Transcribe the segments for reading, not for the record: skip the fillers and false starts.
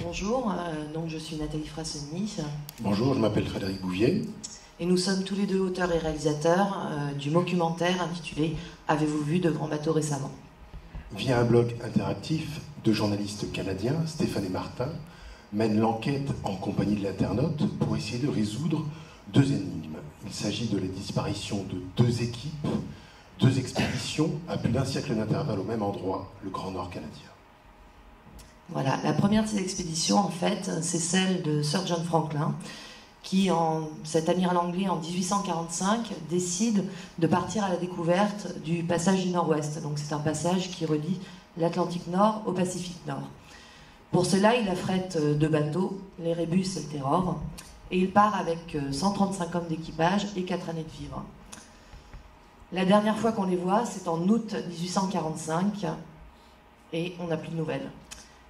Bonjour, donc je suis Nathalie Frassoni. Bonjour, je m'appelle Frédéric Bouvier. Et nous sommes tous les deux auteurs et réalisateurs du documentaire intitulé « Avez-vous vu de grands bateaux récemment ?» Via un blog interactif, deux journalistes canadiens, Stéphane et Martin, mènent l'enquête en compagnie de l'internaute pour essayer de résoudre deux énigmes. Il s'agit de la disparition de deux équipes, deux expéditions à plus d'un siècle d'intervalle au même endroit, le Grand Nord canadien. Voilà, la première de ces expéditions, en fait, c'est celle de Sir John Franklin, qui, cet amiral anglais, en 1845, décide de partir à la découverte du passage du Nord-Ouest. Donc c'est un passage qui relie l'Atlantique Nord au Pacifique Nord. Pour cela, il affrète deux bateaux, les Rébus et le Terror, et il part avec 135 hommes d'équipage et 4 années de vivres. La dernière fois qu'on les voit, c'est en août 1845, et on n'a plus de nouvelles.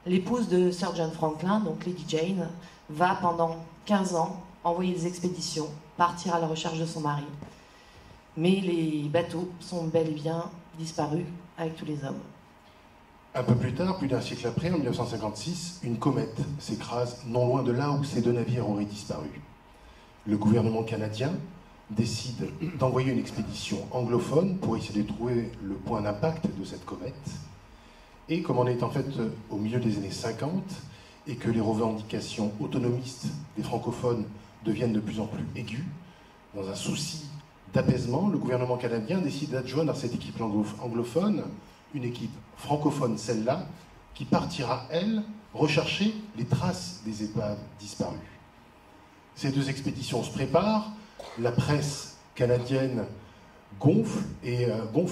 L'épouse de Sir John Franklin, donc Lady Jane, va pendant 15 ans envoyer des expéditions, partir à la recherche de son mari. Mais les bateaux sont bel et bien disparus avec tous les hommes. Un peu plus tard, plus d'un siècle après, en 1956, une comète s'écrase non loin de là où ces deux navires auraient disparu. Le gouvernement canadien décide d'envoyer une expédition anglophone pour essayer de trouver le point d'impact de cette comète. Et comme on est en fait au milieu des années 50 et que les revendications autonomistes des francophones deviennent de plus en plus aiguës, dans un souci d'apaisement, le gouvernement canadien décide d'adjoindre à cette équipe anglophone une équipe francophone, celle-là, qui partira, elle, rechercher les traces des épaves disparues. Ces deux expéditions se préparent, la presse canadienne gonfle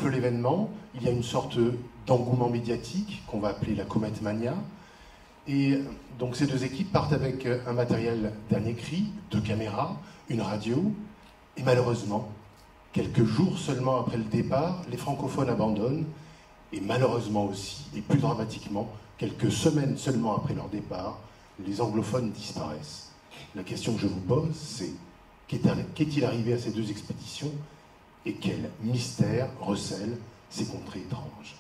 l'événement, il y a une sorte d'engouement médiatique qu'on va appeler la Comet Mania. Et donc ces deux équipes partent avec un matériel dernier cri, 2 caméras, une radio, et malheureusement, quelques jours seulement après le départ, les francophones abandonnent, et malheureusement aussi, et plus dramatiquement, quelques semaines seulement après leur départ, les anglophones disparaissent. La question que je vous pose, c'est qu'est-il arrivé à ces deux expéditions et quel mystère recèle ces contrées étranges?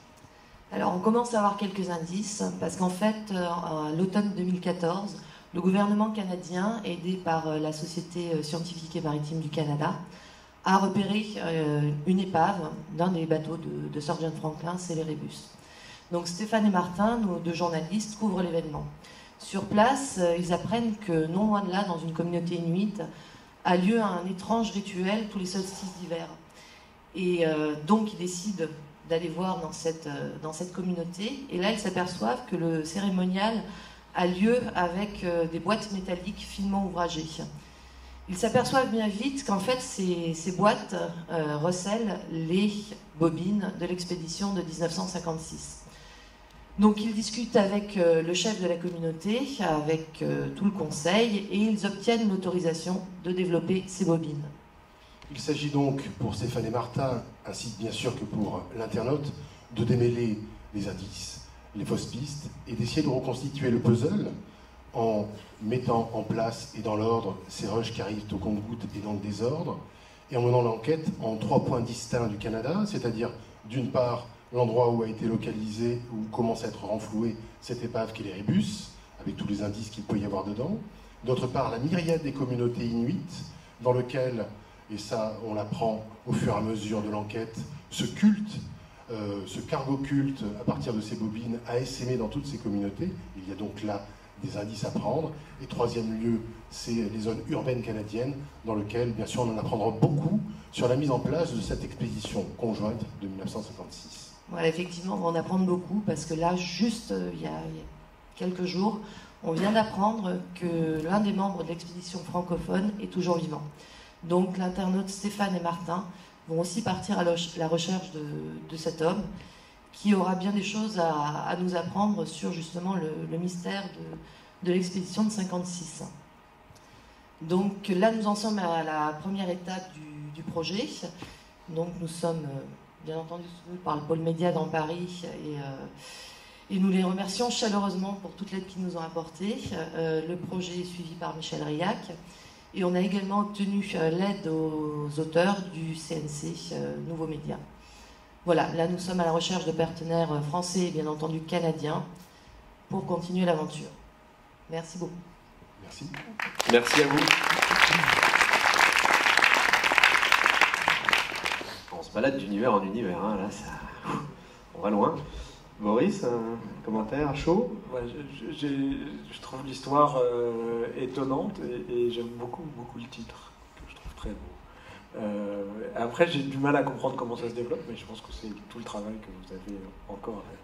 Alors on commence à avoir quelques indices, parce qu'en fait, à l'automne 2014, le gouvernement canadien, aidé par la Société scientifique et maritime du Canada, a repéré une épave d'un des bateaux de Sir John Franklin, c'est les Rébus. Donc Stéphane et Martin, nos deux journalistes, couvrent l'événement. Sur place, ils apprennent que non loin de là, dans une communauté inuite, a lieu un étrange rituel tous les solstices d'hiver. Et donc ils décident d'aller voir dans cette communauté. Et là, ils s'aperçoivent que le cérémonial a lieu avec des boîtes métalliques finement ouvragées. Ils s'aperçoivent bien vite qu'en fait, ces boîtes recèlent les bobines de l'expédition de 1956. Donc, ils discutent avec le chef de la communauté, avec tout le conseil, et ils obtiennent l'autorisation de développer ces bobines. Il s'agit donc, pour Stéphane et Martin, ainsi bien sûr que pour l'internaute, de démêler les indices, les fausses pistes, et d'essayer de reconstituer le puzzle en mettant en place et dans l'ordre ces rushs qui arrivent au compte-gouttes et dans le désordre, et en menant l'enquête en 3 points distincts du Canada, c'est-à-dire d'une part l'endroit où a été localisé, où commence à être renflouée cette épave qui est les Rébus, avec tous les indices qu'il peut y avoir dedans, d'autre part la myriade des communautés inuites, dans lequel, et ça on l'apprend au fur et à mesure de l'enquête, ce culte, ce cargo culte à partir de ces bobines a essaimé dans toutes ces communautés. Il y a donc là des indices à prendre. Et troisième lieu, c'est les zones urbaines canadiennes, dans lesquelles, bien sûr, on en apprendra beaucoup sur la mise en place de cette expédition conjointe de 1956. Voilà, effectivement, on va en apprendre beaucoup, parce que là, juste il y a quelques jours, on vient d'apprendre que l'un des membres de l'expédition francophone est toujours vivant. Donc l'internaute Stéphane et Martin vont aussi partir à la recherche de cet homme, qui aura bien des choses à nous apprendre sur justement le mystère de l'expédition de 56. Donc là, nous en sommes à la première étape du projet. Donc nous sommes bien entendu soutenus par le pôle média dans Paris, et nous les remercions chaleureusement pour toute l'aide qu'ils nous ont apportée. Le projet est suivi par Michel Riac, et on a également obtenu l'aide aux auteurs du CNC Nouveaux Médias. Voilà, là nous sommes à la recherche de partenaires français et bien entendu canadiens pour continuer l'aventure. Merci beaucoup. Merci. Merci à vous. On se balade d'univers en univers, hein, là, on va loin. Maurice, un commentaire à chaud? Ouais, je trouve l'histoire étonnante et j'aime beaucoup le titre, que je trouve très beau. Après, j'ai du mal à comprendre comment ça se développe, mais je pense que c'est tout le travail que vous avez encore à faire.